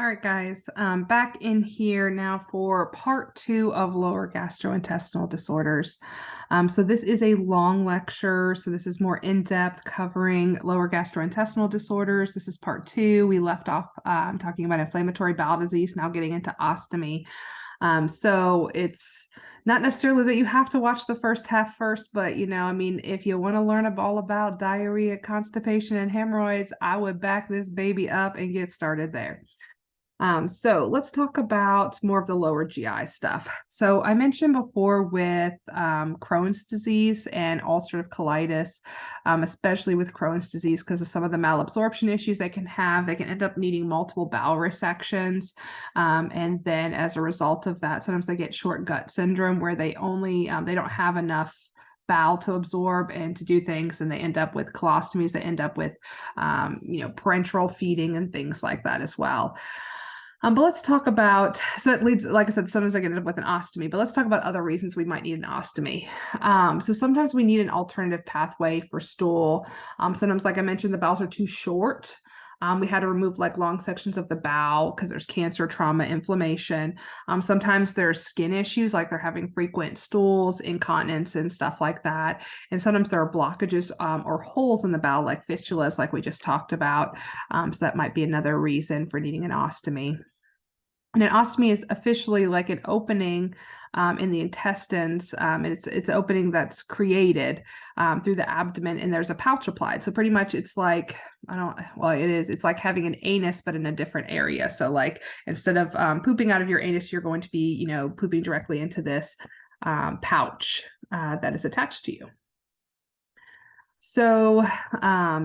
All right, guys, back in here now for part 2 of lower gastrointestinal disorders. So this is a long lecture, so this is more in-depth covering lower gastrointestinal disorders. This is part 2. We left off talking about inflammatory bowel disease, now getting into ostomy. So it's not necessarily that you have to watch the first half first, but if you want to learn all about diarrhea, constipation, and hemorrhoids, I would back this baby up and get started there. So let's talk about more of the lower GI stuff. So I mentioned before with Crohn's disease and ulcerative colitis, especially with Crohn's disease, because of some of the malabsorption issues they can have, they can end up needing multiple bowel resections. And then as a result of that, sometimes they get short gut syndrome where they don't have enough bowel to absorb and to do things, and they end up with colostomies. They end up with parenteral feeding and things like that as well. But let's talk about, so it leads, like I said, sometimes I get up with an ostomy, but let's talk about other reasons we might need an ostomy. So sometimes we need an alternative pathway for stool. Sometimes, like I mentioned, the bowels are too short. We had to remove like long sections of the bowel because there's cancer, trauma, inflammation. Sometimes there's skin issues, like they're having frequent stools, incontinence, and stuff like that. And sometimes there are blockages or holes in the bowel, like fistulas, like we just talked about. So that might be another reason for needing an ostomy. And an ostomy is officially like an opening in the intestines, and it's an opening that's created through the abdomen, and there's a pouch applied. So pretty much it's like, it's like having an anus, but in a different area. So like instead of pooping out of your anus, you're going to be, pooping directly into this pouch that is attached to you. So,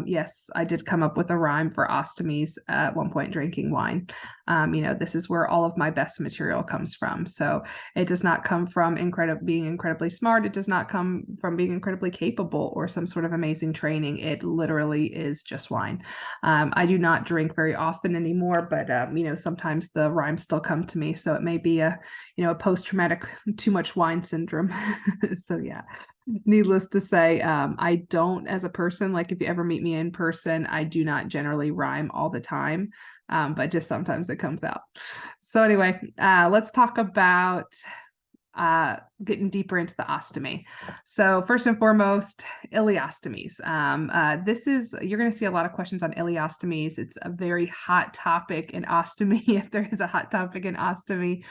yes, I did come up with a rhyme for ostomies at one point, drinking wine. This is where all of my best material comes from. So it does not come from being incredibly smart. It does not come from being incredibly capable or some sort of amazing training. It literally is just wine. I do not drink very often anymore, but, sometimes the rhymes still come to me. So it may be a post-traumatic too much wine syndrome. So yeah. Needless to say, I don't, as a person, like if you ever meet me in person, I do not generally rhyme all the time, but just sometimes it comes out. So anyway, let's talk about getting deeper into the ostomy. So first and foremost, ileostomies. You're going to see a lot of questions on ileostomies. It's a very hot topic in ostomy, if there is a hot topic in ostomy.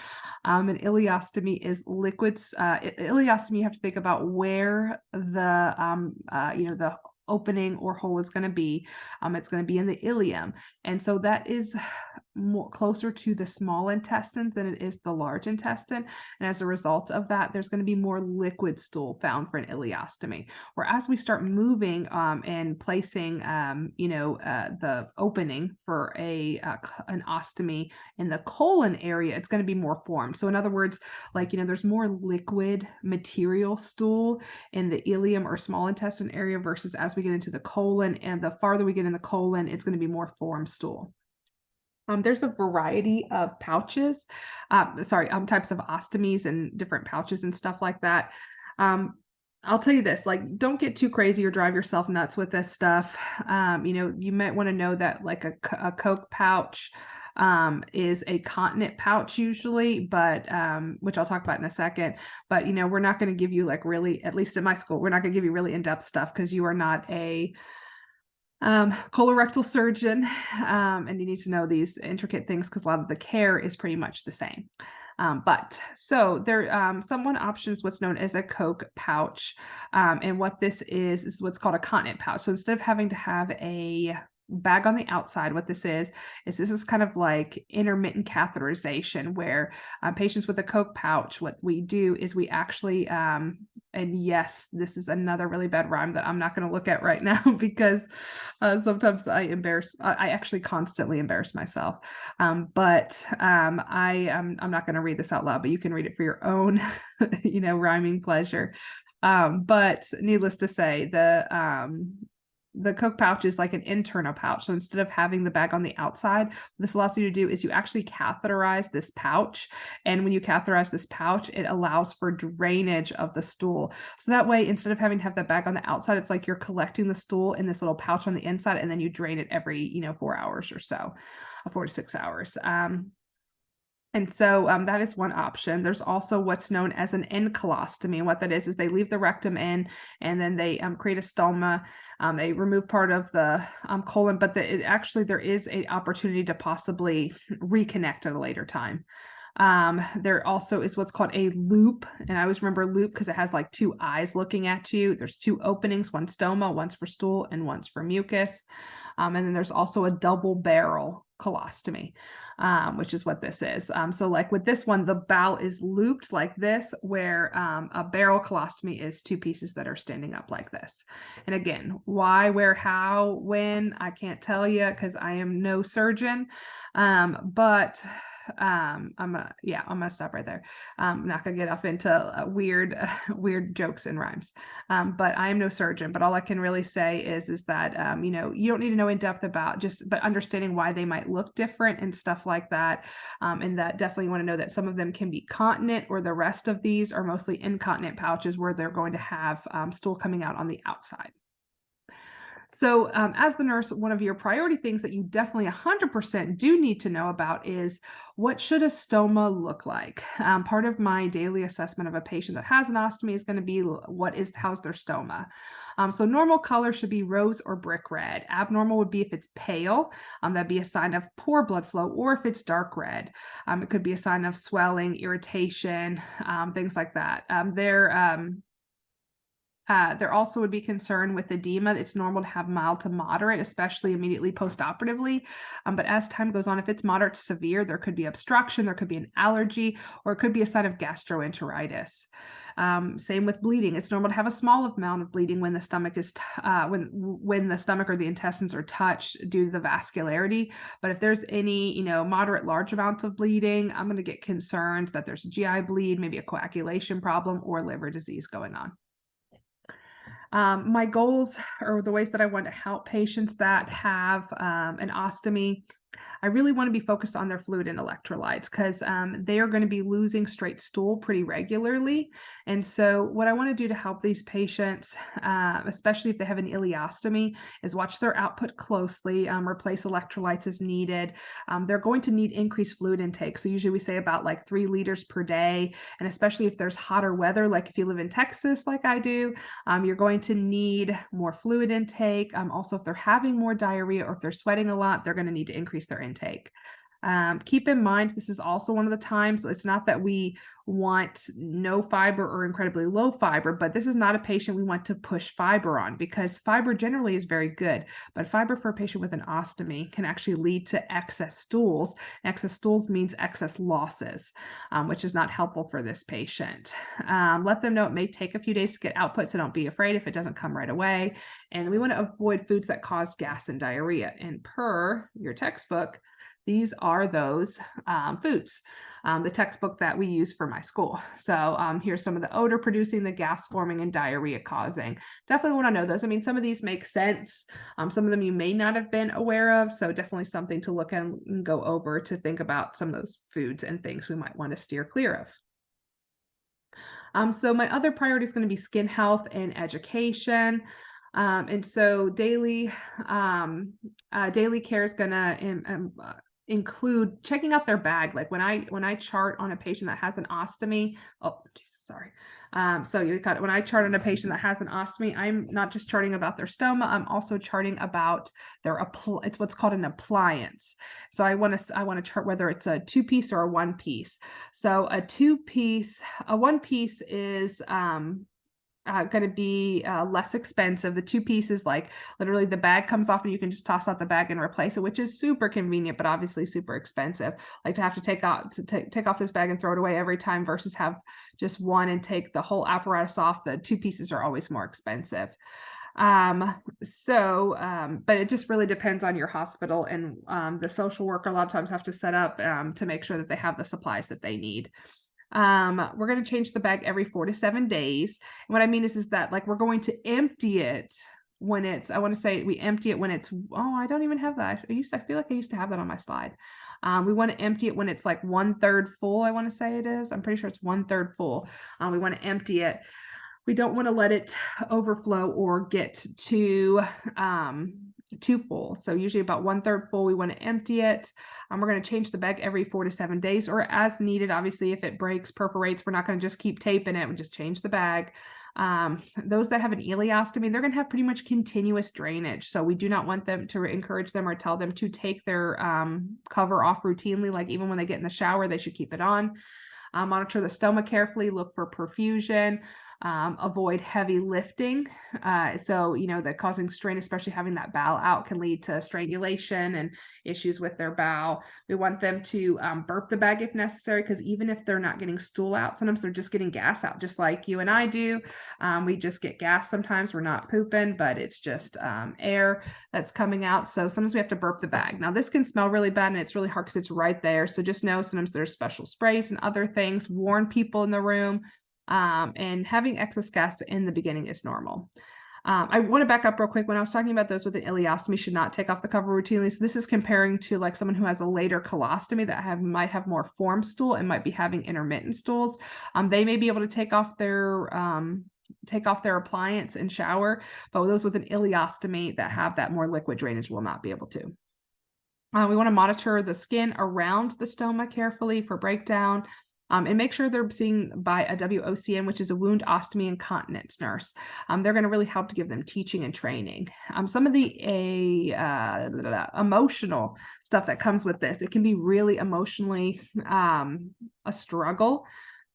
An ileostomy is liquids. Ileostomy, you have to think about where the opening or hole is going to be. It's going to be in the ileum. And so that is more closer to the small intestine than it is the large intestine. And as a result of that, there's going to be more liquid stool found for an ileostomy. Whereas we start moving and placing, the opening for an ostomy in the colon area, it's going to be more formed. So in other words, there's more liquid material stool in the ileum or small intestine area versus as we get into the colon, and the farther we get in the colon, it's going to be more formed stool. There's a variety of pouches, types of ostomies and different pouches and stuff like that. I'll tell you this, don't get too crazy or drive yourself nuts with this stuff. You might want to know that like a Coke pouch is a continent pouch usually, but which I'll talk about in a second. But we're not going to give you really, at least in my school, we're not going to give you really in-depth stuff because you are not a colorectal surgeon, and you need to know these intricate things because a lot of the care is pretty much the same. So there, one option is what's known as a Coke pouch, and what this is what's called a continent pouch. So instead of having to have a bag on the outside, what this is kind of like intermittent catheterization where patients with a Coke pouch, what we do is we actually, and yes, this is another really bad rhyme that I'm not going to look at right now because sometimes I'm actually constantly embarrass myself. But I'm not going to read this out loud, but you can read it for your own, rhyming pleasure. But needless to say, the Coke pouch is like an internal pouch. So instead of having the bag on the outside, what this allows you to do is you actually catheterize this pouch. And when you catheterize this pouch, it allows for drainage of the stool. So that way, instead of having to have that bag on the outside, it's like you're collecting the stool in this little pouch on the inside, and then you drain it every, 4 hours or so, 4 to 6 hours. And so that is one option. There's also what's known as an end colostomy. And what that is they leave the rectum in, and then they create a stoma. They remove part of the colon, but there is an opportunity to possibly reconnect at a later time. There also is what's called a loop. And I always remember loop because it has like two eyes looking at you. There's two openings, one stoma, one's for stool, and one's for mucus. And then there's also a double barrel colostomy, which is what this is. So like with this one, the bowel is looped like this, where a barrel colostomy is two pieces that are standing up like this. And again, why, where, how, when, I can't tell you because I am no surgeon. But I'm gonna stop right there. I'm not gonna get off into weird jokes and rhymes. But I am no surgeon, but all I can really say is that you don't need to know in depth about but understanding why they might look different and stuff like that. And that definitely want to know that some of them can be continent, or the rest of these are mostly incontinent pouches where they're going to have stool coming out on the outside. So as the nurse, one of your priority things that you definitely 100% do need to know about is, what should a stoma look like? Part of my daily assessment of a patient that has an ostomy is going to be how's their stoma. So normal color should be rose or brick red. Abnormal would be if it's pale, that'd be a sign of poor blood flow, or if it's dark red, it could be a sign of swelling, irritation, things like that. There also would be concern with edema. It's normal to have mild to moderate, especially immediately post-operatively. But as time goes on, if it's moderate to severe, there could be obstruction, there could be an allergy, or it could be a sign of gastroenteritis. Same with bleeding. It's normal to have a small amount of bleeding when the stomach is when the stomach or the intestines are touched due to the vascularity. But if there's any moderate, large amounts of bleeding, I'm going to get concerned that there's GI bleed, maybe a coagulation problem, or liver disease going on. My goals, or the ways that I want to help patients that have an ostomy, I really want to be focused on their fluid and electrolytes, because they are going to be losing straight stool pretty regularly. And so what I want to do to help these patients, especially if they have an ileostomy, is watch their output closely, replace electrolytes as needed. They're going to need increased fluid intake. So usually we say about like 3 liters per day. And especially if there's hotter weather, like if you live in Texas, like I do, you're going to need more fluid intake. Also, if they're having more diarrhea, or if they're sweating a lot, they're going to need to increase their intake. Keep in mind, this is also one of the times, it's not that we want no fiber or incredibly low fiber, but this is not a patient we want to push fiber on, because fiber generally is very good, but fiber for a patient with an ostomy can actually lead to excess stools. Excess stools means excess losses, which is not helpful for this patient. Let them know it may take a few days to get output, so don't be afraid if it doesn't come right away. And we want to avoid foods that cause gas and diarrhea. And per your textbook, these are those foods, the textbook that we use for my school. So here's some of the odor producing, the gas forming, and diarrhea causing. Definitely want to know those. I mean, some of these make sense. Some of them you may not have been aware of. So definitely something to look at and go over to think about some of those foods and things we might want to steer clear of. So my other priority is going to be skin health and education. And so daily care is going to include checking out their bag. Like when I chart on a patient that has an ostomy, when I chart on a patient that has an ostomy, I'm not just charting about their stoma, I'm also charting about it's what's called an appliance. So I want to chart whether it's a 2-piece or a 1-piece. So a 1-piece is going to be less expensive. The 2 pieces, like literally the bag comes off and you can just toss out the bag and replace it, which is super convenient, but obviously super expensive. Like to have to take off this bag and throw it away every time versus have just one and take the whole apparatus off. The 2 pieces are always more expensive. But it just really depends on your hospital, and the social worker a lot of times have to set up to make sure that they have the supplies that they need. We're going to change the bag every 4 to 7 days. And what I mean is that like we're going to empty it when it's, I want to say we empty it when it's, oh, I don't even have that. I feel like I used to have that on my slide. We want to empty it when it's like 1/3 full. I want to say it is. I'm pretty sure it's 1/3 full. We want to empty it. We don't want to let it overflow or get too full. So usually about 1/3 full, we want to empty it. We're going to change the bag every 4 to 7 days or as needed. Obviously, if it breaks, perforates, we're not going to just keep taping it. We just change the bag. Those that have an ileostomy, they're going to have pretty much continuous drainage. So we do not want them to encourage them or tell them to take their cover off routinely. Like even when they get in the shower, they should keep it on. Monitor the stoma carefully, look for perfusion. Avoid heavy lifting. So, that causing strain, especially having that bowel out, can lead to strangulation and issues with their bowel. We want them to burp the bag if necessary, because even if they're not getting stool out, sometimes they're just getting gas out, just like you and I do. We just get gas sometimes. We're not pooping, but it's just air that's coming out. So sometimes we have to burp the bag. Now, this can smell really bad, and it's really hard because it's right there. So just know sometimes there's special sprays and other things. Warn people in the room. And having excess gas in the beginning is normal. I want to back up real quick. When I was talking about those with an ileostomy should not take off the cover routinely. So this is comparing to like someone who has a later colostomy that might have more formed stool and might be having intermittent stools. They may be able to take off their appliance and shower, but those with an ileostomy that have that more liquid drainage will not be able to. We want to monitor the skin around the stoma carefully for breakdown. And make sure they're seen by a WOCN, which is a wound ostomy and continence nurse. They're going to really help to give them teaching and training. Some of the emotional stuff that comes with this, it can be really emotionally a struggle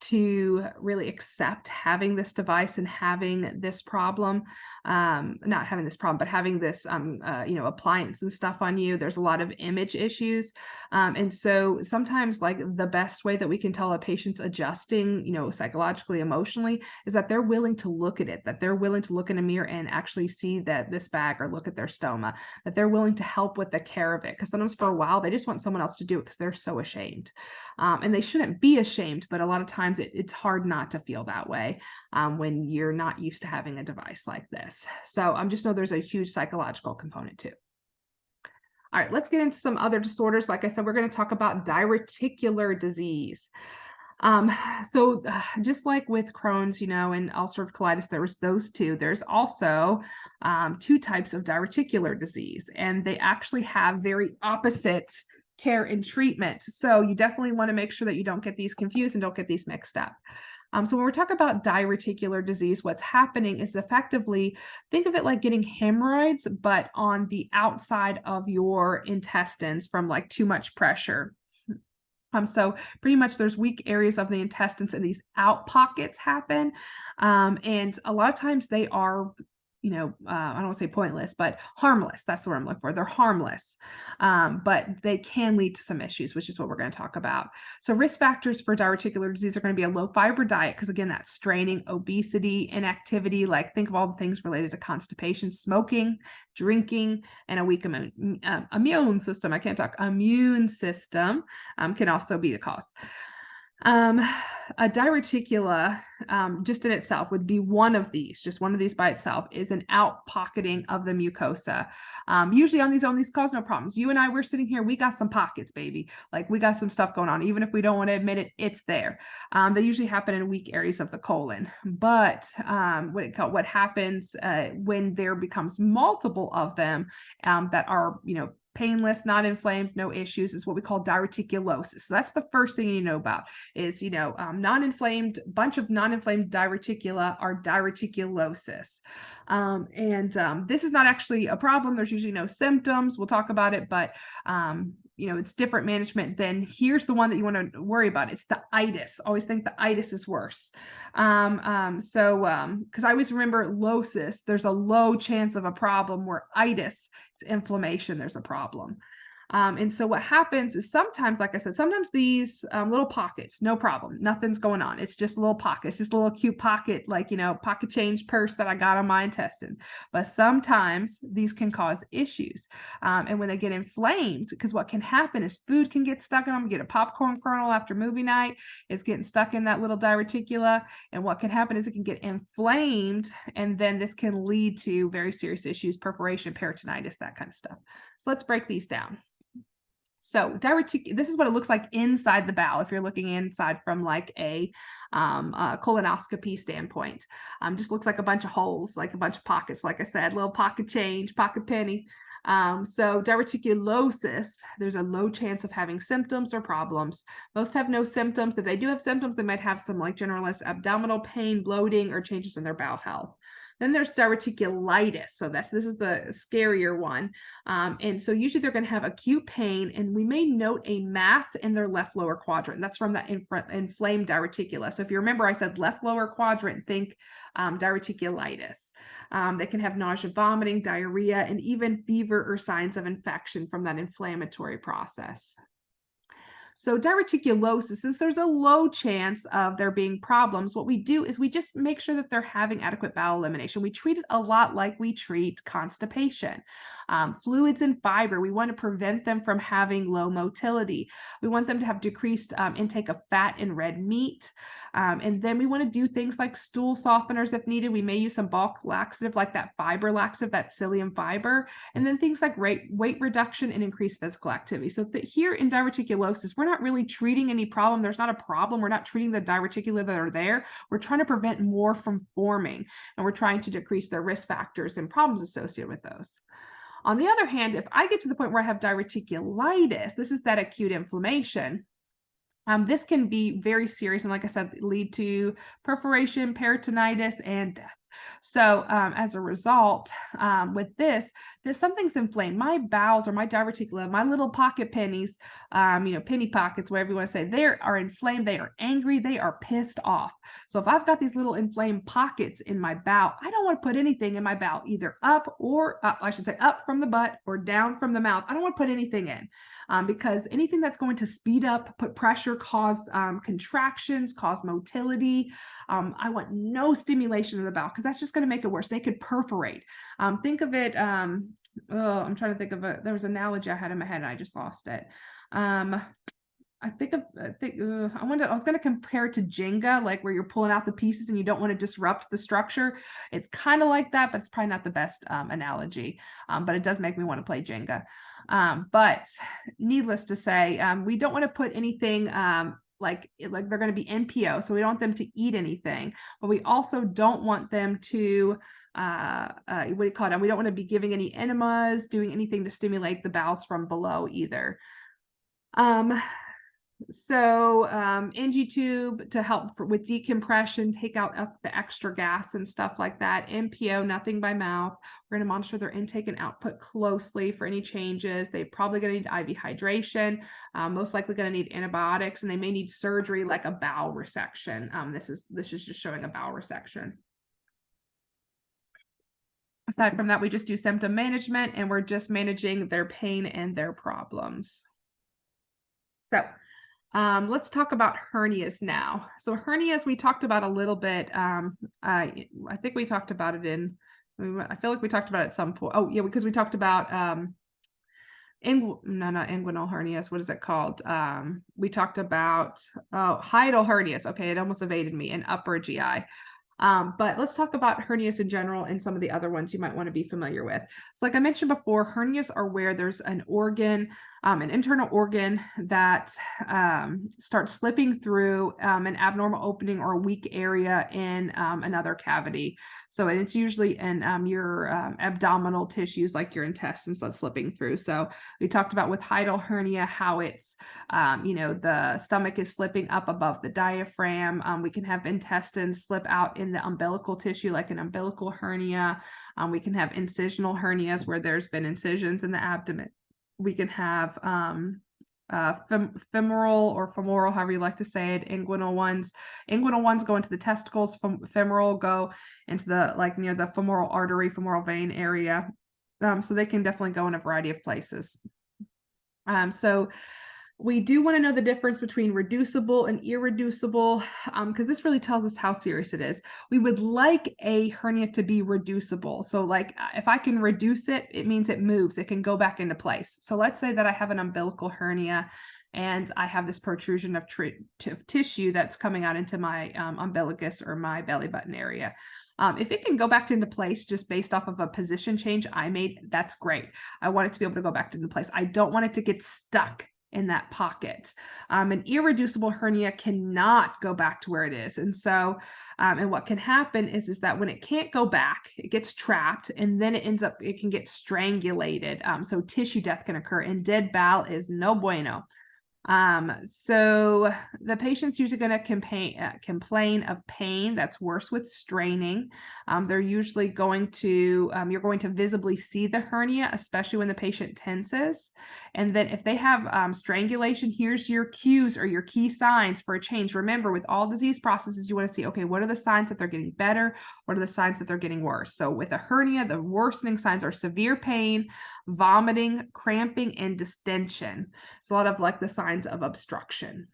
to really accept having this device and having this problem, not having this problem, but having this, appliance and stuff on you. There's a lot of image issues. And so sometimes like the best way that we can tell a patient's adjusting, psychologically, emotionally, is that they're willing to look at it, that they're willing to look in a mirror and actually see that this bag or look at their stoma, that they're willing to help with the care of it. Because sometimes for a while, they just want someone else to do it because they're so ashamed. And they shouldn't be ashamed, but a lot of times it's hard not to feel that way when you're not used to having a device like this. So just know there's a huge psychological component too. All right, let's get into some other disorders. Like I said, we're going to talk about diverticular disease. So just like with Crohn's, and ulcerative colitis, there was those two. There's also two types of diverticular disease, and they actually have very opposite care and treatment. So you definitely want to make sure that you don't get these confused and don't get these mixed up. So when we're talking about diverticular disease, what's happening is effectively, think of it like getting hemorrhoids, but on the outside of your intestines from like too much pressure. So pretty much there's weak areas of the intestines and these out pockets happen. And a lot of times they are, I don't want to say pointless, but harmless. That's the word I'm looking for. They're harmless, but they can lead to some issues, which is what we're going to talk about. So risk factors for diverticular disease are going to be a low fiber diet, because again, that's straining, obesity, inactivity, like think of all the things related to constipation, smoking, drinking, and a weak immune system. I can't talk. Immune system can also be the cause. A diverticula, just in itself, would be one of these. Just one of these by itself is an out-pocketing of the mucosa. Usually on these cause no problems. You and I, we're sitting here, we got some pockets, baby. Like we got some stuff going on. Even if we don't want to admit it, it's there. They usually happen in weak areas of the colon. But what happens when there becomes multiple of them that are, painless, not inflamed, no issues, is what we call diverticulosis. So that's the first thing you know about is, non-inflamed, bunch of non-inflamed diverticula are diverticulosis. This is not actually a problem. There's usually no symptoms. We'll talk about it, but it's different management. Then here's the one that you want to worry about. It's the itis. Always think the itis is worse. Because I always remember losis, there's a low chance of a problem, where itis, it's inflammation, there's a problem. And so what happens is sometimes, like I said, sometimes these little pockets, no problem, nothing's going on. It's just a little pocket. It's just a little cute pocket, like, you know, pocket change purse that I got on my intestine. But sometimes these can cause issues. And when they get inflamed, because what can happen is food can get stuck in them, get a popcorn kernel after movie night, it's getting stuck in that little diverticula. And what can happen is it can get inflamed, and then this can lead to very serious issues, perforation, peritonitis, that kind of stuff. So let's break these down. So this is what it looks like inside the bowel if you're looking inside from like a colonoscopy standpoint. Just looks like a bunch of holes, like a bunch of pockets, like I said, little pocket change, pocket penny. So diverticulosis, there's a low chance of having symptoms or problems. Most have no symptoms. If they do have symptoms, they might have some like generalized abdominal pain, bloating, or changes in their bowel health. Then there's diverticulitis. So this is the scarier one. And so usually they're going to have acute pain, and we may note a mass in their left lower quadrant. That's from that inflamed diverticula. So if you remember, I said left lower quadrant, think diverticulitis. They can have nausea, vomiting, diarrhea, and even fever or signs of infection from that inflammatory process. So diverticulosis, since there's a low chance of there being problems, what we do is we just make sure that they're having adequate bowel elimination. We treat it a lot like we treat constipation. Fluids and fiber, we want to prevent them from having low motility. We want them to have decreased intake of fat and red meat. And then we want to do things like stool softeners if needed. We may use some bulk laxative like that fiber laxative, that psyllium fiber, and then things like weight reduction and increased physical activity. So here in diverticulosis, we're not really treating any problem. There's not a problem. We're not treating the diverticula that are there. We're trying to prevent more from forming, and we're trying to decrease their risk factors and problems associated with those. On the other hand, if I get to the point where I have diverticulitis, this is that acute inflammation. This can be very serious, and like I said, lead to perforation, peritonitis, and death. So as a result, with this something's inflamed. My bowels or my diverticula, my little pocket pennies, penny pockets, whatever you want to say, they are inflamed, they are angry, they are pissed off. So if I've got these little inflamed pockets in my bowel, I don't want to put anything in my bowel, either up from the butt or down from the mouth. I don't want to put anything in. Because anything that's going to speed up, put pressure, cause contractions, cause motility. I want no stimulation of the bowel, because that's just going to make it worse. They could perforate. Think of it, I'm trying to think of there was an analogy I had in my head and I just lost it. I was going to compare it to Jenga, like where you're pulling out the pieces and you don't want to disrupt the structure. It's kind of like that, but it's probably not the best analogy. But it does make me want to play Jenga. But needless to say, we don't want to put anything like they're going to be NPO, so we don't want them to eat anything, but we also don't want them to what do you call it? We don't want to be giving any enemas, doing anything to stimulate the bowels from below either. So NG tube to help with decompression, take out the extra gas and stuff like that. NPO, nothing by mouth. We're going to monitor their intake and output closely for any changes. They're probably going to need IV hydration, most likely going to need antibiotics, and they may need surgery like a bowel resection. This is just showing a bowel resection. Aside from that, we just do symptom management, and we're just managing their pain and their problems. So let's talk about hernias now. So hernias, we talked about a little bit. I think we talked about it I feel like we talked about it at some point. Oh yeah, because we talked about not inguinal hernias. What is it called? We talked about hiatal hernias. Okay, it almost evaded me, and upper GI. But let's talk about hernias in general and some of the other ones you might want to be familiar with. So like I mentioned before, hernias are where there's an organ, an internal organ that starts slipping through an abnormal opening or a weak area in another cavity. So it's usually in your abdominal tissues, like your intestines, that's slipping through. So we talked about with hiatal hernia, how it's, the stomach is slipping up above the diaphragm. We can have intestines slip out in the umbilical tissue, like an umbilical hernia. We can have incisional hernias where there's been incisions in the abdomen. We can have femoral or femoral, however you like to say it, inguinal ones. Inguinal ones go into the testicles. Femoral go into the, like, near the femoral artery, femoral vein area. So they can definitely go in a variety of places. So we do want to know the difference between reducible and irreducible, because this really tells us how serious it is. We would like a hernia to be reducible. So like if I can reduce it, it means it moves. It can go back into place. So let's say that I have an umbilical hernia and I have this protrusion of tissue that's coming out into my umbilicus or my belly button area. If it can go back into place just based off of a position change I made, that's great. I want it to be able to go back into place. I don't want it to get stuck in that pocket. An irreducible hernia cannot go back to where it is. And so, and what can happen is that when it can't go back, it gets trapped and then it ends up, it can get strangulated. So tissue death can occur, and dead bowel is no bueno. So the patient's usually going to complain of pain that's worse with straining. They're usually going to, you're going to visibly see the hernia, especially when the patient tenses. And then if they have strangulation, here's your cues or your key signs for a change. Remember, with all disease processes, you want to see, okay, what are the signs that they're getting better? What are the signs that they're getting worse? So with a hernia, the worsening signs are severe pain, vomiting, cramping, and distension. It's a lot of like the signs of obstruction.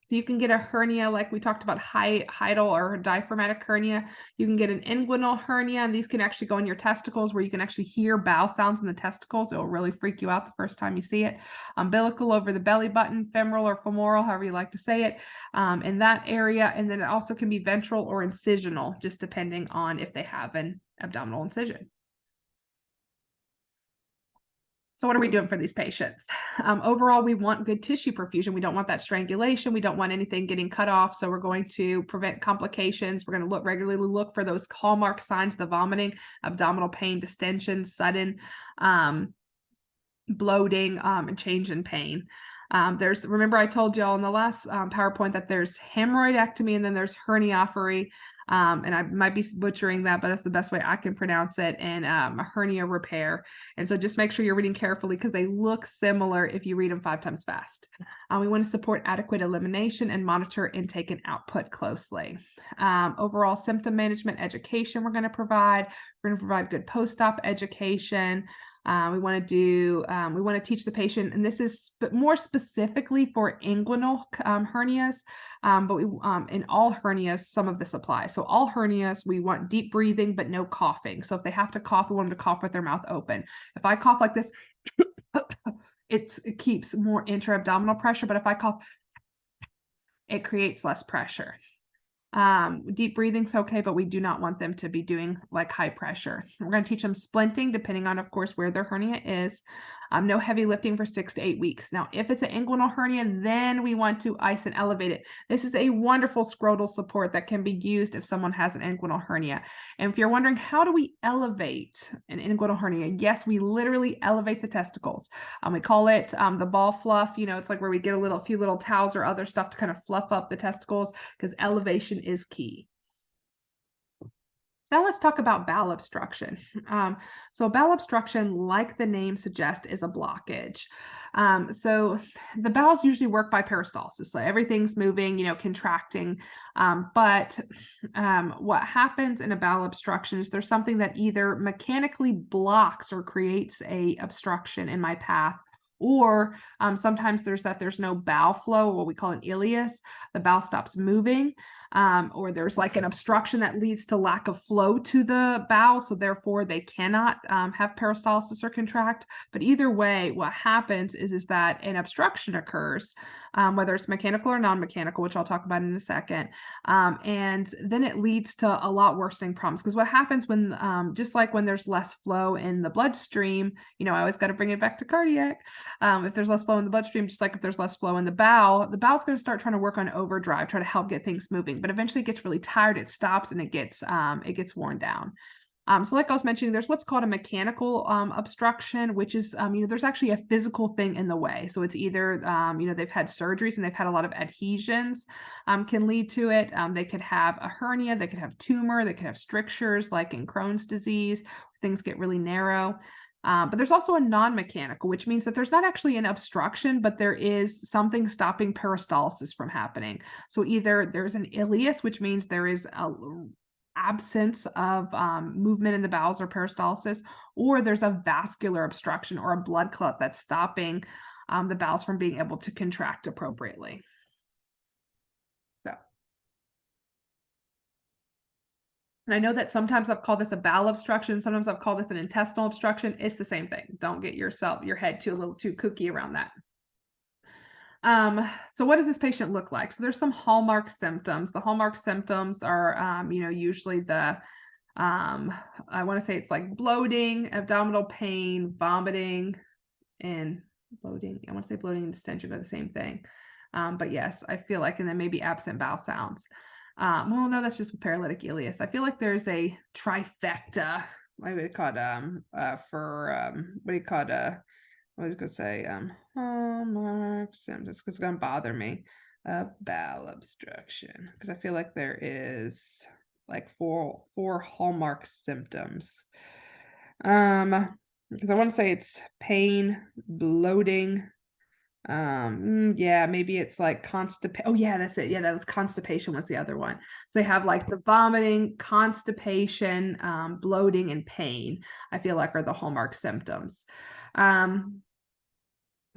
So you can get a hernia, like we talked about, hiatal or diaphragmatic hernia. You can get an inguinal hernia, and these can actually go in your testicles, where you can actually hear bowel sounds in the testicles. It'll really freak you out the first time you see it. Umbilical over the belly button, femoral or femoral, however you like to say it, in that area. And then it also can be ventral or incisional, just depending on if they have an abdominal incision. So what are we doing for these patients? Overall, we want good tissue perfusion. We don't want that strangulation. We don't want anything getting cut off. So we're going to prevent complications. We're going to regularly look for those hallmark signs: the vomiting, abdominal pain, distension, sudden bloating, and change in pain. Remember I told y'all in the last PowerPoint that there's hemorrhoidectomy and then there's herniophory. And I might be butchering that, but that's the best way I can pronounce it, and a hernia repair. And so just make sure you're reading carefully, because they look similar if you read them 5 times fast. We want to support adequate elimination and monitor intake and output closely. Overall symptom management education we're going to provide. We're going to provide good post-op education. We want to teach the patient, and this is more specifically for inguinal hernias, but in all hernias, some of this applies. So all hernias, we want deep breathing, but no coughing. So if they have to cough, we want them to cough with their mouth open. If I cough like this, it keeps more intra-abdominal pressure, but if I cough, it creates less pressure. Deep breathing's okay, but we do not want them to be doing like high pressure. We're going to teach them splinting, depending on, of course, where their hernia is. No heavy lifting for 6 to 8 weeks. Now, if it's an inguinal hernia, then we want to ice and elevate it. This is a wonderful scrotal support that can be used if someone has an inguinal hernia. And if you're wondering, how do we elevate an inguinal hernia? Yes, we literally elevate the testicles. We call it the ball fluff. You know, it's like where we get a few little towels or other stuff to kind of fluff up the testicles, because elevation is key. So now let's talk about bowel obstruction. So bowel obstruction, like the name suggests, is a blockage. So the bowels usually work by peristalsis. So everything's moving, you know, contracting. But what happens in a bowel obstruction is there's something that either mechanically blocks or creates a obstruction in my path, or sometimes there's no bowel flow, or what we call an ileus. The bowel stops moving. Or there's like an obstruction that leads to lack of flow to the bowel, so therefore they cannot have peristalsis or contract. But either way, what happens is that an obstruction occurs, whether it's mechanical or non-mechanical, which I'll talk about in a second, and then it leads to a lot worsening problems. Because what happens when, just like when there's less flow in the bloodstream, you know, I always got to bring it back to cardiac. If there's less flow in the bloodstream, just like if there's less flow in the bowel's going to start trying to work on overdrive, try to help get things moving. But eventually it gets really tired, it stops, and it gets worn down. So like I was mentioning, there's what's called a mechanical obstruction, which is, you know, there's actually a physical thing in the way. So it's either, you know, they've had surgeries and they've had a lot of adhesions, can lead to it. They could have a hernia, they could have tumor, they could have strictures, like in Crohn's disease, things get really narrow. But there's also a non-mechanical, which means that there's not actually an obstruction, but there is something stopping peristalsis from happening. So either there's an ileus, which means there is absence of movement in the bowels or peristalsis, or there's a vascular obstruction or a blood clot that's stopping the bowels from being able to contract appropriately. So, and I know that sometimes I've called this a bowel obstruction, sometimes I've called this an intestinal obstruction. It's the same thing. Don't get your head a little too kooky around that. So what does this patient look like? So there's some hallmark symptoms. The hallmark symptoms are, usually the, I want to say it's like bloating, abdominal pain, vomiting, and bloating. I want to say bloating and distension are the same thing. But yes, I feel like, and then maybe absent bowel sounds. Well, no, that's just paralytic ileus. I feel like there's a trifecta. I would call it, what do you call it? I was gonna say hallmark symptoms, because it's gonna bother me. Bowel obstruction, because I feel like there is like four hallmark symptoms. Because I want to say it's pain, bloating. Yeah, maybe it's like constipation. Oh yeah, that's it. Yeah, that was constipation was the other one. So they have like the vomiting, constipation, bloating, and pain, I feel like are the hallmark symptoms.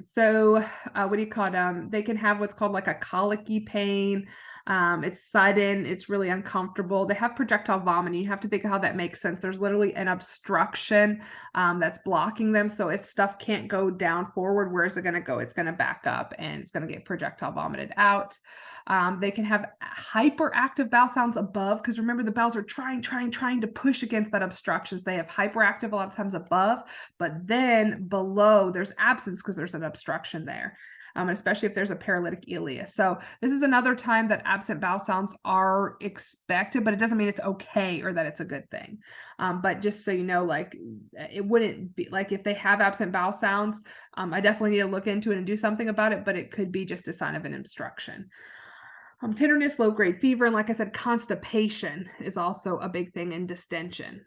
So what do you call it? They can have what's called like a colicky pain. It's sudden, it's really uncomfortable. They have projectile vomiting. You have to think of how that makes sense. There's literally an obstruction that's blocking them. So if stuff can't go down forward, where is it going to go? It's going to back up and it's going to get projectile vomited out. They can have hyperactive bowel sounds above, because remember, the bowels are trying to push against that obstruction. So they have hyperactive a lot of times above, but then below there's absence because there's an obstruction there. Especially if there's a paralytic ileus. So this is another time that absent bowel sounds are expected, but it doesn't mean it's okay or that it's a good thing. But just so you know, like it wouldn't be like if they have absent bowel sounds, I definitely need to look into it and do something about it, but it could be just a sign of an obstruction. Tenderness, low-grade fever, and like I said, constipation is also a big thing, in distension.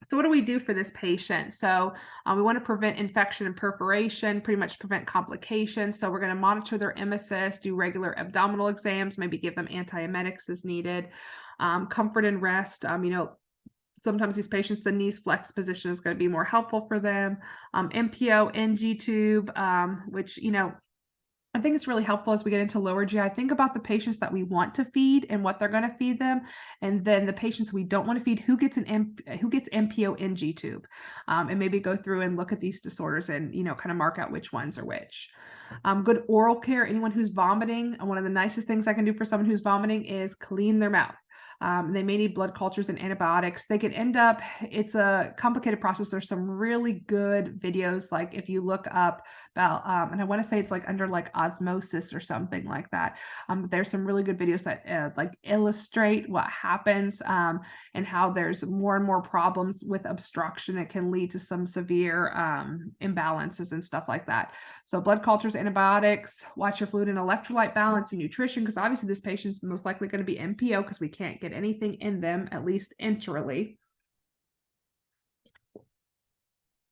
So what do we do for this patient? So we want to prevent infection and perforation, pretty much prevent complications. So we're going to monitor their emesis, do regular abdominal exams, maybe give them antiemetics as needed. Comfort and rest. Sometimes these patients, the knees flex position is going to be more helpful for them. MPO, NG tube, which, I think it's really helpful as we get into lower GI. Think about the patients that we want to feed and what they're going to feed them, and then the patients we don't want to feed, who gets MPO NG tube, and maybe go through and look at these disorders and kind of mark out which ones are which. Good oral care. Anyone who's vomiting, one of the nicest things I can do for someone who's vomiting is clean their mouth. They may need blood cultures and antibiotics. They could end up, it's a complicated process. There's some really good videos, like if you look up about, and I want to say it's like under like osmosis or something like that. There's some really good videos that like illustrate what happens and how there's more and more problems with obstruction. It can lead to some severe imbalances and stuff like that. So blood cultures, antibiotics, watch your fluid and electrolyte balance and nutrition, because obviously this patient's most likely going to be MPO because we can't get anything in them, at least enterally.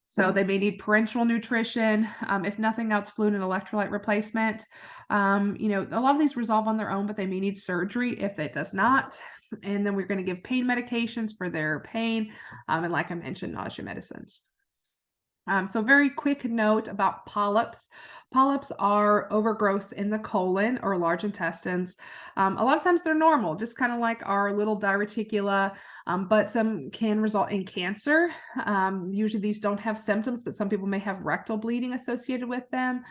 So they may need parenteral nutrition, if nothing else, fluid and electrolyte replacement. A lot of these resolve on their own, but they may need surgery if it does not. And then we're going to give pain medications for their pain, and like I mentioned, nausea medicines. So very quick note about polyps. Polyps are overgrowth in the colon or large intestines. A lot of times they're normal, just kind of like our little diverticula, but some can result in cancer. Usually these don't have symptoms, but some people may have rectal bleeding associated with them.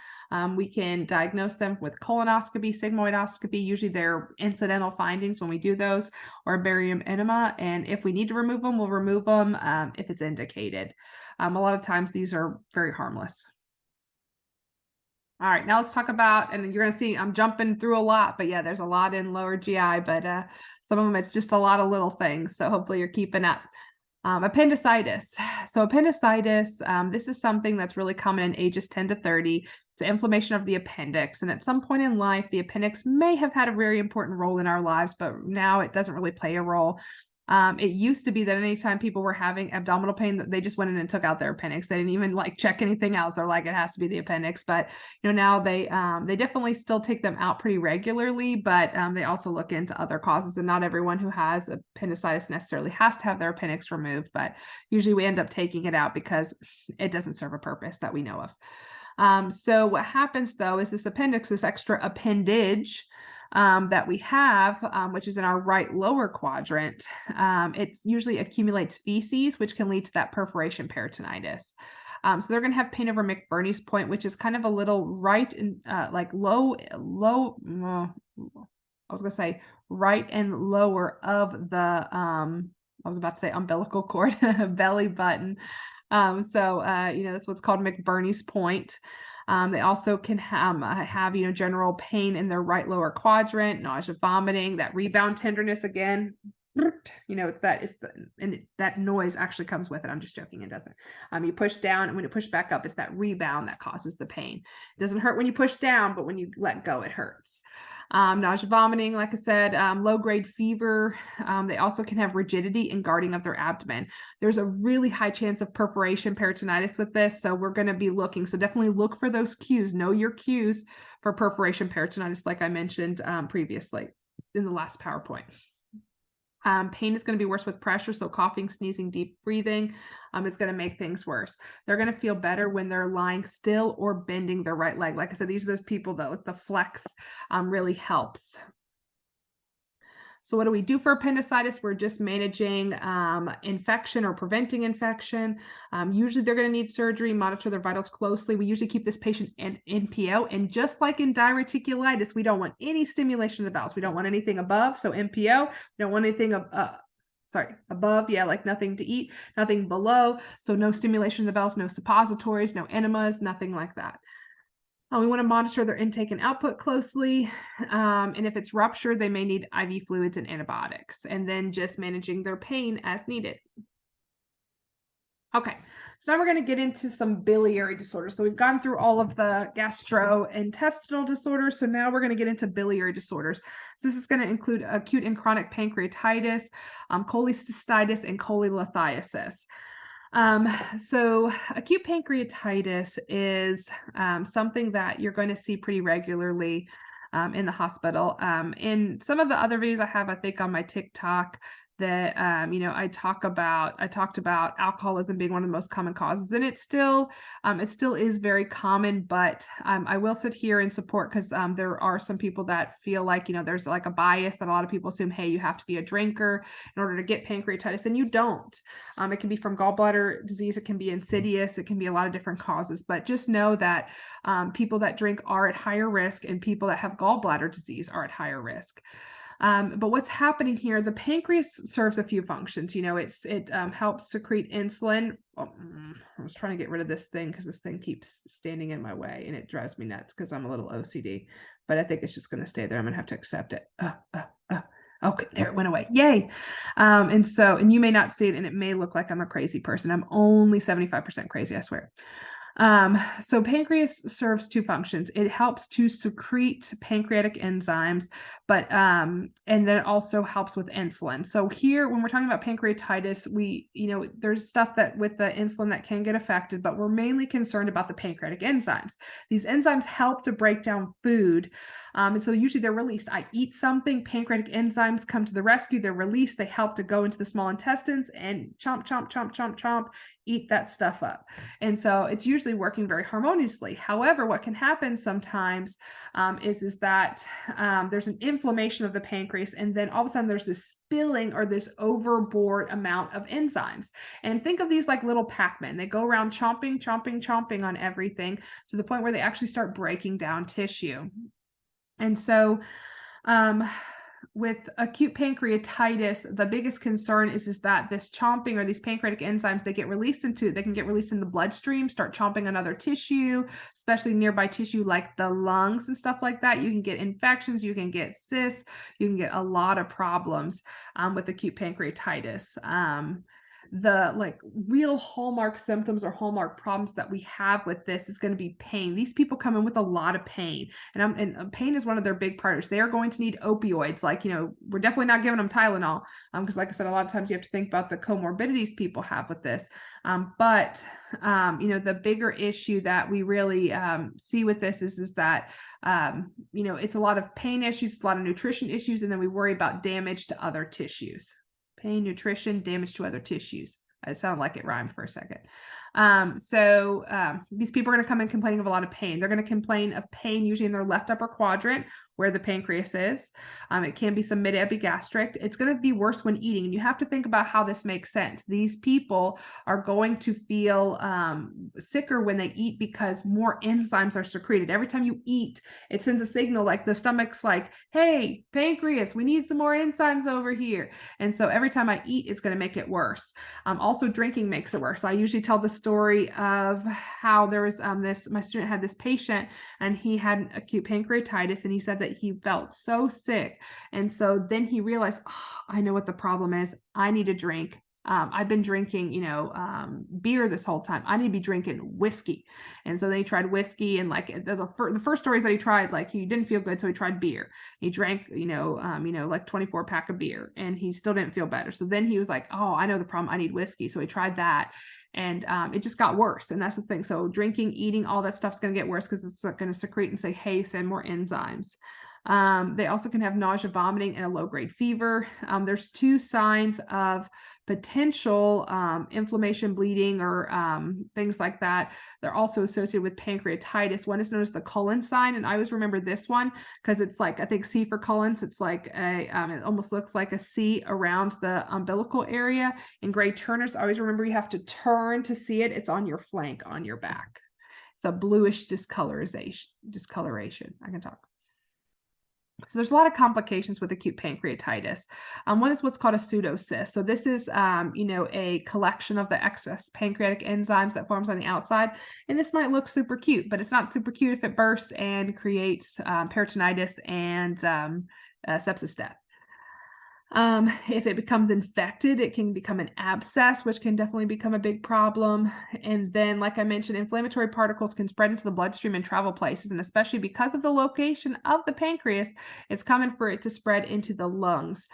We can diagnose them with colonoscopy, sigmoidoscopy. Usually they're incidental findings when we do those, or barium enema. And if we need to remove them, we'll remove them if it's indicated. A lot of times these are very harmless. All right, now let's talk about, and you're going to see I'm jumping through a lot, but yeah, there's a lot in lower GI, but some of them, it's just a lot of little things. So hopefully you're keeping up. Appendicitis. So appendicitis, this is something that's really common in ages 10 to 30. It's inflammation of the appendix. And at some point in life, the appendix may have had a very important role in our lives, but now it doesn't really play a role. It used to be that anytime people were having abdominal pain, they just went in and took out their appendix. They didn't even like check anything else. They're like, it has to be the appendix. But now they definitely still take them out pretty regularly, but they also look into other causes. And not everyone who has appendicitis necessarily has to have their appendix removed, but usually we end up taking it out because it doesn't serve a purpose that we know of. So what happens though is this appendix, this extra appendage that we have, which is in our right lower quadrant, it usually accumulates feces, which can lead to that perforation peritonitis. So they're going to have pain over McBurney's point, which is kind of a little right and like low, I was going to say right and lower of the, I was about to say umbilical cord, belly button. That's what's called McBurney's point. They also can have general pain in their right lower quadrant, nausea, vomiting, that rebound tenderness again. That noise actually comes with it. I'm just joking, it doesn't. You push down, and when you push back up, it's that rebound that causes the pain. It doesn't hurt when you push down, but when you let go, it hurts. Nausea, vomiting, like I said, low-grade fever. They also can have rigidity and guarding of their abdomen. There's a really high chance of perforation peritonitis with this, so we're going to be looking. So definitely look for those cues. Know your cues for perforation peritonitis, like I mentioned previously in the last PowerPoint. Pain is going to be worse with pressure, so coughing, sneezing, deep breathing is going to make things worse. They're going to feel better when they're lying still or bending their right leg. Like I said, these are those people that with the flex really helps. So what do we do for appendicitis? We're just managing infection or preventing infection. Usually they're going to need surgery, monitor their vitals closely. We usually keep this patient in NPO. And just like in diverticulitis, we don't want any stimulation of the bowels. We don't want anything above. So NPO, we don't want anything above, like nothing to eat, nothing below. So no stimulation of the bowels, no suppositories, no enemas, nothing like that. We want to monitor their intake and output closely. And if it's ruptured, they may need IV fluids and antibiotics, and then just managing their pain as needed. Okay, so now we're going to get into some biliary disorders. So we've gone through all of the gastrointestinal disorders. So now we're going to get into biliary disorders. So this is going to include acute and chronic pancreatitis, cholecystitis, and cholelithiasis. So acute pancreatitis is something that you're going to see pretty regularly in the hospital. In some of the other videos I have, I think on my TikTok, that I talked about alcoholism being one of the most common causes, and it still is very common, but I will sit here and support, because there are some people that feel like there's like a bias that a lot of people assume, hey, you have to be a drinker in order to get pancreatitis, and you don't. It can be from gallbladder disease, it can be insidious, it can be a lot of different causes, but just know that people that drink are at higher risk, and people that have gallbladder disease are at higher risk. But what's happening here, the pancreas serves a few functions. It helps secrete insulin. I was trying to get rid of this thing because this thing keeps standing in my way, and it drives me nuts because I'm a little OCD, but I think it's just going to stay there. I'm going to have to accept it. Okay, there it went away. Yay. And you may not see it, and it may look like I'm a crazy person. I'm only 75% crazy, I swear. So pancreas serves two functions. It helps to secrete pancreatic enzymes, but and then it also helps with insulin. So here, when we're talking about pancreatitis, there's stuff that with the insulin that can get affected, but we're mainly concerned about the pancreatic enzymes. These enzymes help to break down food. And so usually they're released. I eat something, pancreatic enzymes come to the rescue, they're released, they help to go into the small intestines and chomp, chomp, chomp, chomp, chomp, eat that stuff up. And so it's usually working very harmoniously. However, what can happen sometimes is that there's an inflammation of the pancreas, and then all of a sudden there's this spilling or this overboard amount of enzymes. And think of these like little Pac-Man. They go around chomping, chomping, chomping on everything to the point where they actually start breaking down tissue. And so with acute pancreatitis, the biggest concern is that this chomping or these pancreatic enzymes, they can get released in the bloodstream, start chomping on other tissue, especially nearby tissue like the lungs and stuff like that. You can get infections, you can get cysts, you can get a lot of problems with acute pancreatitis. the like real hallmark symptoms or hallmark problems that we have with this is going to be pain. These people come in with a lot of pain, and pain is one of their big partners. They are going to need opioids. Like, we're definitely not giving them Tylenol, because like I said, a lot of times you have to think about the comorbidities people have with this. But the bigger issue that we really see with this is that it's a lot of pain issues, a lot of nutrition issues, and then we worry about damage to other tissues. Pain, nutrition, damage to other tissues. It sounded like it rhymed for a second. These people are going to come in complaining of a lot of pain. They're going to complain of pain usually in their left upper quadrant where the pancreas is. It can be some mid-epigastric. It's going to be worse when eating. And you have to think about how this makes sense. These people are going to feel sicker when they eat because more enzymes are secreted. Every time you eat, it sends a signal, like the stomach's like, hey, pancreas, we need some more enzymes over here. And so every time I eat, it's going to make it worse. Also, drinking makes it worse. I usually tell the story of how there was my student had this patient, and he had acute pancreatitis, and he said that he felt so sick. And so then he realized, I know what the problem is. I need to drink. I've been drinking, beer this whole time. I need to be drinking whiskey. And so they tried whiskey, and like the first stories that he tried, like he didn't feel good. So he tried beer. He drank, like 24 pack of beer, and he still didn't feel better. So then he was like, oh, I know the problem. I need whiskey. So he tried that. And it just got worse. And that's the thing. So drinking, eating, all that stuff's going to get worse because it's going to secrete and say, hey, send more enzymes. They also can have nausea, vomiting, and a low-grade fever. There's 2 signs of potential inflammation, bleeding, or things like that. They're also associated with pancreatitis. One is known as the Cullen sign, and I always remember this one because it's like, I think C for Cullen's, it's like it almost looks like a C around the umbilical area. In Gray Turner's, I always remember you have to turn to see it. It's on your flank, on your back. It's a bluish discoloration. I can talk. So there's a lot of complications with acute pancreatitis. One is what's called a pseudocyst. So this is, a collection of the excess pancreatic enzymes that forms on the outside. And this might look super cute, but it's not super cute if it bursts and creates peritonitis and sepsis death. If it becomes infected, it can become an abscess, which can definitely become a big problem. And then, like I mentioned, inflammatory particles can spread into the bloodstream and travel places. And especially because of the location of the pancreas, it's common for it to spread into the lungs.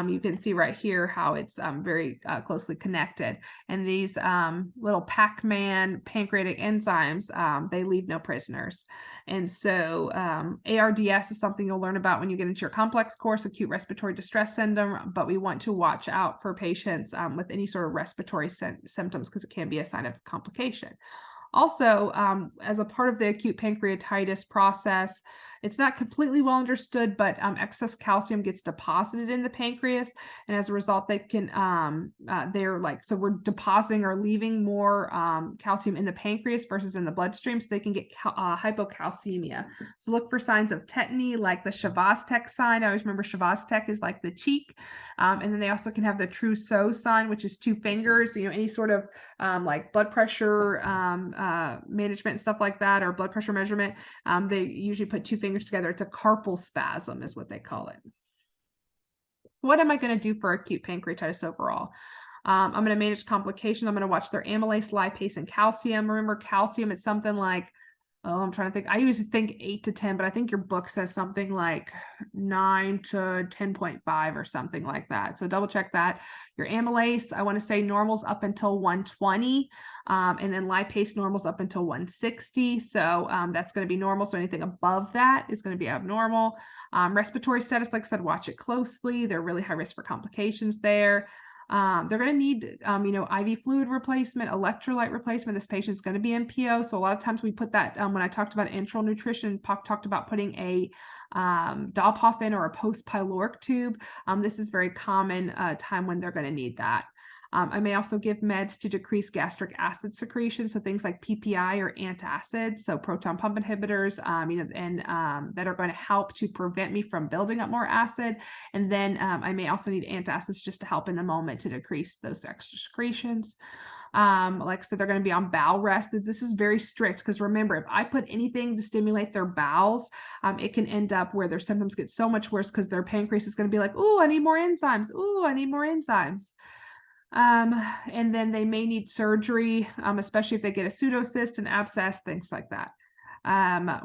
You can see right here how it's very closely connected. And these little Pac-Man pancreatic enzymes, they leave no prisoners. And so ARDS is something you'll learn about when you get into your complex course, acute respiratory distress syndrome, but we want to watch out for patients with any sort of respiratory symptoms because it can be a sign of complication. Also, as a part of the acute pancreatitis process, it's not completely well understood, but excess calcium gets deposited in the pancreas. And as a result, they can, so we're depositing or leaving more calcium in the pancreas versus in the bloodstream, so they can get hypocalcemia. So look for signs of tetany, like the Shavastek sign. I always remember Shavastek is like the cheek. And then they also can have the Trousseau sign, which is 2 fingers, any sort of like blood pressure management and stuff like that, or blood pressure measurement. They usually put 2 fingers together. It's a carpal spasm is what they call it. So what am I going to do for acute pancreatitis overall? I'm going to manage complications. I'm going to watch their amylase, lipase, and calcium. Remember, calcium, it's something like, I'm trying to think. I usually think 8 to 10, but I think your book says something like 9 to 10.5 or something like that. So double check that. Your amylase, I want to say normals up until 120, and then lipase normals up until 160. So that's going to be normal. So anything above that is going to be abnormal. Respiratory status, like I said, watch it closely. They're really high risk for complications there. They're going to need, IV fluid replacement, electrolyte replacement. This patient's going to be NPO. So a lot of times we put that, when I talked about enteral nutrition, talked about putting a Dopphoff in or a post-pyloric tube. This is very common time when they're going to need that. I may also give meds to decrease gastric acid secretion, so things like PPI or antacids, so proton pump inhibitors, that are going to help to prevent me from building up more acid. And then I may also need antacids just to help in the moment to decrease those extra secretions. Like I said, they're going to be on bowel rest. This is very strict because remember, if I put anything to stimulate their bowels, it can end up where their symptoms get so much worse because their pancreas is going to be like, oh, I need more enzymes. Oh, I need more enzymes. And then they may need surgery, especially if they get a pseudocyst, an abscess, things like that.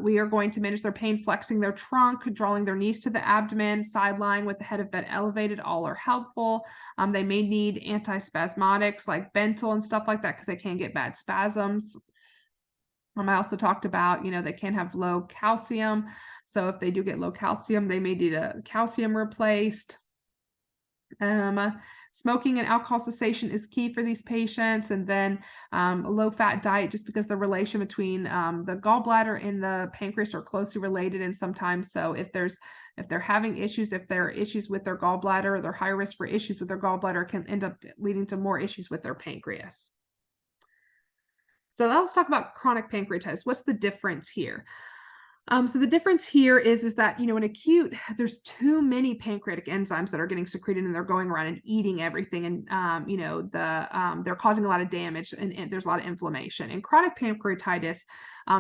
We are going to manage their pain, flexing their trunk, drawing their knees to the abdomen, side lying with the head of bed elevated, all are helpful. They may need antispasmodics like Bentyl and stuff like that because they can get bad spasms. I also talked about, they can have low calcium. So if they do get low calcium, they may need a calcium replaced. Smoking and alcohol cessation is key for these patients, and then a low-fat diet, just because the relation between the gallbladder and the pancreas are closely related, and sometimes so if they're having issues, if there are issues with their gallbladder, or they're high risk for issues with their gallbladder, can end up leading to more issues with their pancreas. So let's talk about chronic pancreatitis. What's the difference here? So the difference here is that, in acute, there's too many pancreatic enzymes that are getting secreted, and they're going around and eating everything. And, they're causing a lot of damage, and there's a lot of inflammation. In chronic pancreatitis,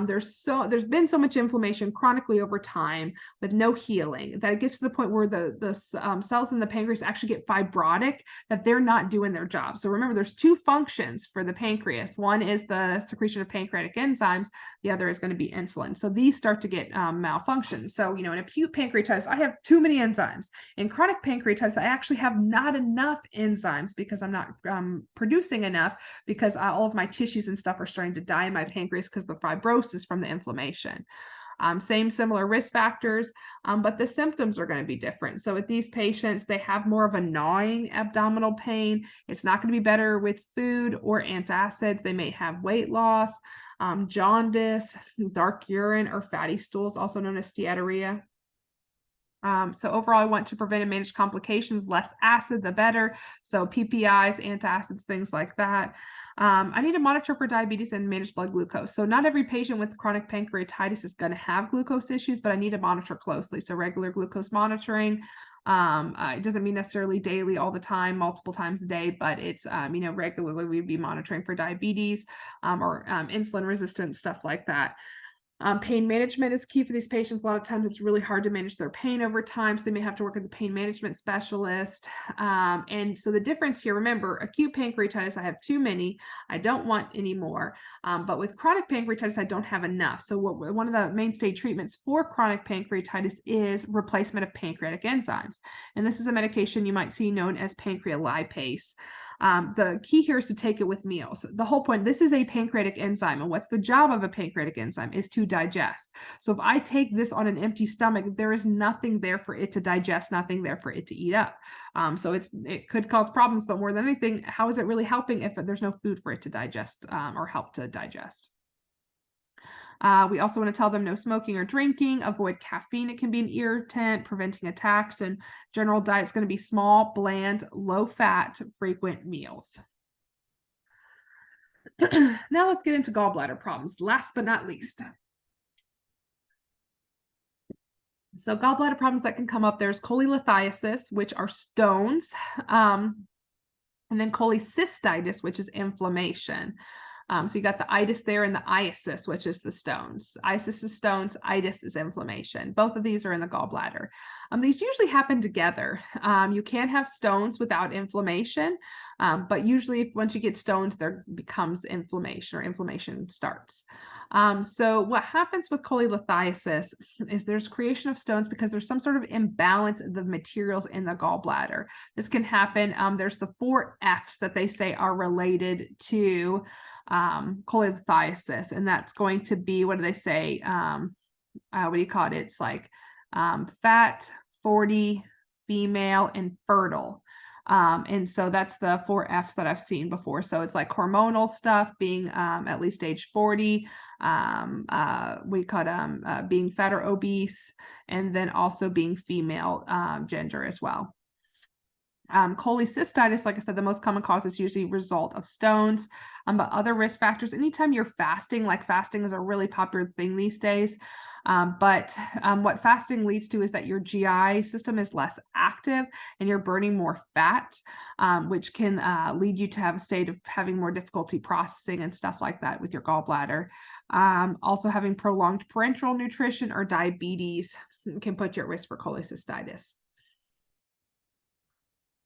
there's been so much inflammation chronically over time with no healing that it gets to the point where the cells in the pancreas actually get fibrotic, that they're not doing their job. So remember, there's two functions for the pancreas. One is the secretion of pancreatic enzymes. The other is going to be insulin. So these start to get malfunction. So, in acute pancreatitis, I have too many enzymes. In chronic pancreatitis, I actually have not enough enzymes because I'm not producing enough, because all of my tissues and stuff are starting to die in my pancreas because of the fibrosis from the inflammation. Similar risk factors, but the symptoms are going to be different. So with these patients, they have more of a gnawing abdominal pain. It's not going to be better with food or antacids. They may have weight loss, jaundice, dark urine, or fatty stools, also known as steatorrhea. So overall, I want to prevent and manage complications. Less acid, the better. So PPIs, antacids, things like that. I need to monitor for diabetes and manage blood glucose. So not every patient with chronic pancreatitis is going to have glucose issues, but I need to monitor closely. So regular glucose monitoring. It doesn't mean necessarily daily all the time, multiple times a day, but it's, regularly we'd be monitoring for diabetes or insulin resistance, stuff like that. Pain management is key for these patients. A lot of times it's really hard to manage their pain over time, so they may have to work with a pain management specialist. And so the difference here, remember, acute pancreatitis, I have too many. I don't want any more. But with chronic pancreatitis, I don't have enough. So one of the mainstay treatments for chronic pancreatitis is replacement of pancreatic enzymes. And this is a medication you might see known as pancreolipase. The key here is to take it with meals. The whole point, this is a pancreatic enzyme, and what's the job of a pancreatic enzyme is to digest. So if I take this on an empty stomach, there is nothing there for it to digest, nothing there for it to eat up. So it could cause problems, but more than anything, how is it really helping if there's no food for it to digest or help to digest? We also want to tell them no smoking or drinking, avoid caffeine. It can be an irritant, preventing attacks, and general diet is going to be small, bland, low fat, frequent meals. Now let's get into gallbladder problems, last but not least. So gallbladder problems that can come up, there's cholelithiasis, which are stones, and then cholecystitis, which is inflammation. So you got the itis there and the iasis, which is the stones. Isis is stones, itis is inflammation. Both of these are in the gallbladder. These usually happen together. You can have stones without inflammation, but usually once you get stones, there becomes inflammation, or inflammation starts. So what happens with cholelithiasis is there's creation of stones because there's some sort of imbalance of the materials in the gallbladder. This can happen. There's the 4 F's that they say are related to cholelithiasis, and that's going to be, what do they say? What do you call it? It's like fat, 40, female, and fertile. And so that's the 4 F's that I've seen before. So it's like hormonal stuff, being at least age 40, we call it being fat or obese, and then also being female gender as well. Cholecystitis, like I said, the most common cause is usually a result of stones, but other risk factors, anytime you're fasting, like fasting is a really popular thing these days. But what fasting leads to is that your GI system is less active and you're burning more fat, which can lead you to have a state of having more difficulty processing and stuff like that with your gallbladder. Also, having prolonged parenteral nutrition or diabetes can put you at risk for cholecystitis.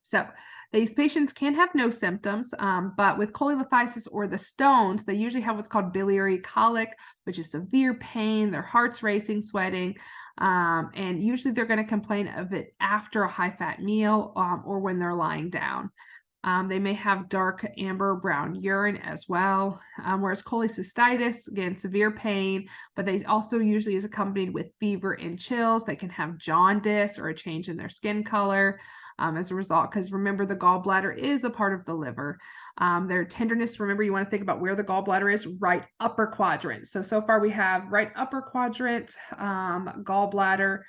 So These patients can have no symptoms, but with cholelithiasis or the stones, they usually have what's called biliary colic, which is severe pain, their heart's racing, sweating, and usually they're going to complain of it after a high-fat meal or when they're lying down. They may have dark amber brown urine as well, whereas cholecystitis, again, severe pain, but they also usually is accompanied with fever and chills. They can have jaundice or a change in their skin color as a result, because remember, the gallbladder is a part of the liver. Their tenderness, remember, you want to think about where the gallbladder is, right upper quadrant. So far we have right upper quadrant, gallbladder,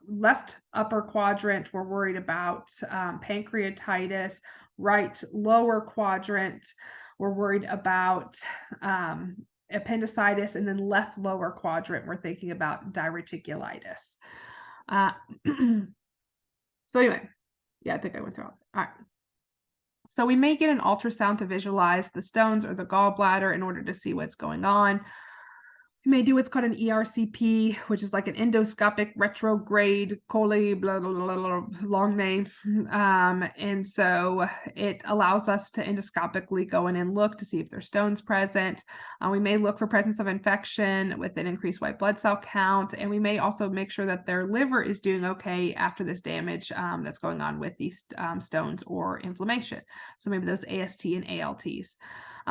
left upper quadrant, we're worried about pancreatitis. Right lower quadrant, we're worried about appendicitis, and then left lower quadrant, we're thinking about diverticulitis. So anyway, yeah, I think I went through all right. So we may get an ultrasound to visualize the stones or the gallbladder in order to see what's going on. You may do what's called an ERCP, which is like an endoscopic retrograde chole, blah, blah, blah, blah, long name. And so it allows us to endoscopically go in and look to see if there's stones present. We may look for presence of infection with an increased white blood cell count, and we may also make sure that their liver is doing okay after this damage that's going on with these stones or inflammation. So maybe those AST and ALTs.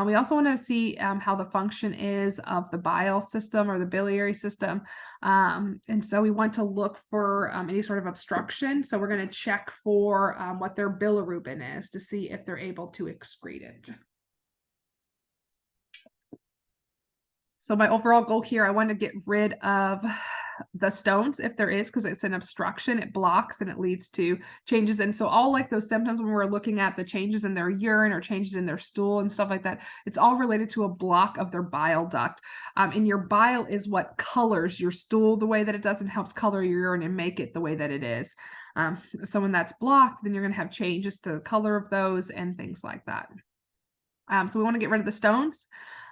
We also want to see how the function is of the bile system or the biliary system. And so we want to look for any sort of obstruction. So we're going to check for what their bilirubin is to see if they're able to excrete it. So my overall goal here, I want to get rid of the stones if there is, because it's an obstruction, it blocks and it leads to changes. And so all like those symptoms when we're looking at the changes in their urine or changes in their stool and stuff like that, it's all related to a block of their bile duct. And your bile is what colors your stool the way that it does and helps color your urine and make it the way that it is. So when that's blocked, then you're going to have changes to the color of those and things like that. So we want to get rid of the stones.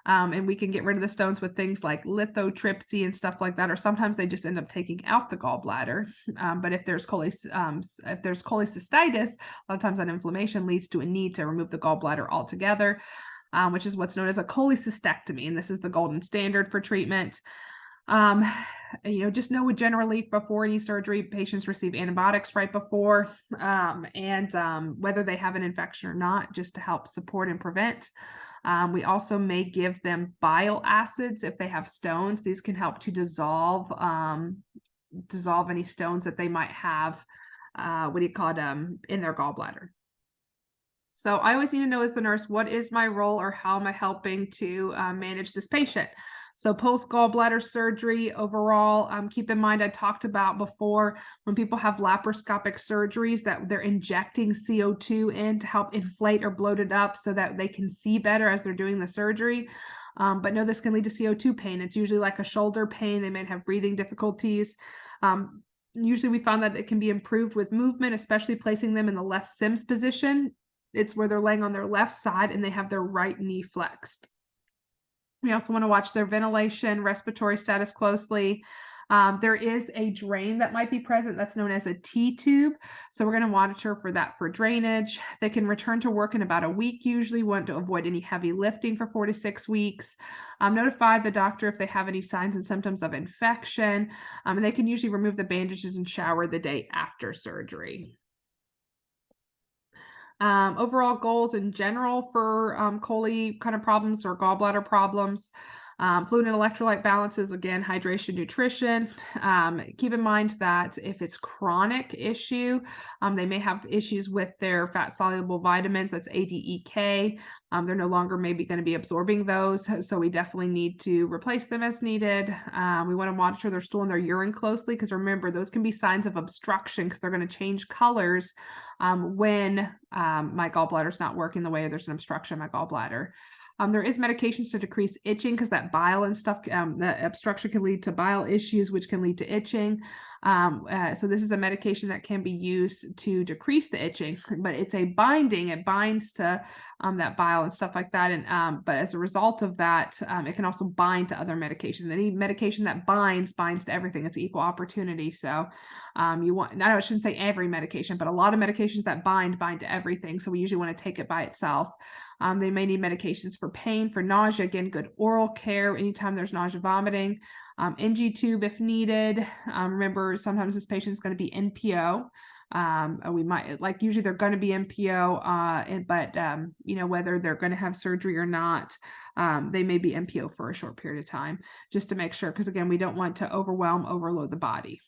And we can get rid of the stones with things like lithotripsy and stuff like that, or sometimes they just end up taking out the gallbladder. But if there's cholecystitis, a lot of times that inflammation leads to a need to remove the gallbladder altogether, which is what's known as a cholecystectomy, and this is the golden standard for treatment. Just know with generally before any surgery, patients receive antibiotics right before, and whether they have an infection or not, just to help support and prevent. We also may give them bile acids if they have stones. These can help to dissolve any stones that they might have, in their gallbladder. So I always need to know as the nurse, what is my role or how am I helping to manage this patient? So post gallbladder surgery overall, keep in mind I talked about before when people have laparoscopic surgeries that they're injecting CO2 in to help inflate or bloat it up so that they can see better as they're doing the surgery. But no, this can lead to CO2 pain. It's usually like a shoulder pain. They might have breathing difficulties. Usually we found that it can be improved with movement, especially placing them in the left Sims position. It's where they're laying on their left side and they have their right knee flexed. We also want to watch their ventilation, respiratory status closely. There is a drain that might be present that's known as a T-tube. So we're going to monitor for that for drainage. They can return to work in about a week, usually. We want to avoid any heavy lifting for 4 to 6 weeks. Notify the doctor if they have any signs and symptoms of infection. And they can usually remove the bandages and shower the day after surgery. Overall goals in general for chole kind of problems or gallbladder problems. Fluid and electrolyte balances, again, hydration, nutrition. Keep in mind that if it's chronic issue, they may have issues with their fat-soluble vitamins, that's ADEK. They're no longer maybe going to be absorbing those, so we definitely need to replace them as needed. We want to monitor their stool and their urine closely, because remember, those can be signs of obstruction because they're going to change colors when my gallbladder is not working the way there's an obstruction in my gallbladder. There is medications to decrease itching because that bile and stuff, that obstruction can lead to bile issues, which can lead to itching. So this is a medication that can be used to decrease the itching, but it's a binding. It binds to that bile and stuff like that. And but as a result of that, it can also bind to other medications. Any medication that binds to everything. It's equal opportunity. So you want, I shouldn't say every medication, but a lot of medications that bind to everything. So we usually want to take it by itself. They may need medications for pain, for nausea. Again, good oral care anytime there's nausea, vomiting. NG tube if needed. Remember, sometimes this patient is going to be NPO. We might, like, usually they're going to be NPO, but you know, whether they're going to have surgery or not, they may be NPO for a short period of time, just to make sure, because again, we don't want to overload the body.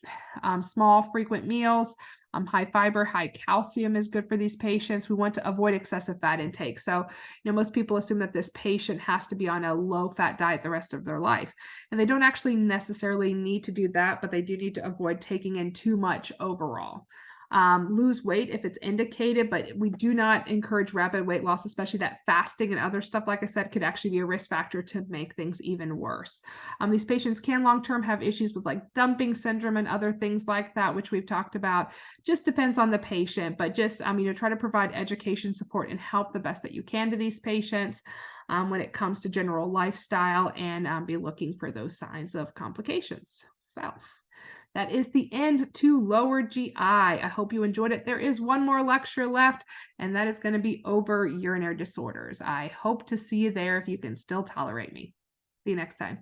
Small, frequent meals. High fiber, high calcium is good for these patients. We want to avoid excessive fat intake. So, you know, most people assume that this patient has to be on a low fat diet the rest of their life. And they don't actually necessarily need to do that, but they do need to avoid taking in too much overall. Lose weight if it's indicated, but we do not encourage rapid weight loss, especially that fasting and other stuff, like I said, could actually be a risk factor to make things even worse. These patients can long-term have issues with like dumping syndrome and other things like that, which we've talked about. Just depends on the patient, but just, you know, try to provide education, support, and help the best that you can to these patients when it comes to general lifestyle, and be looking for those signs of complications. So that is the end to lower GI. I hope you enjoyed it. There is one more lecture left, and that is going to be over urinary disorders. I hope to see you there if you can still tolerate me. See you next time.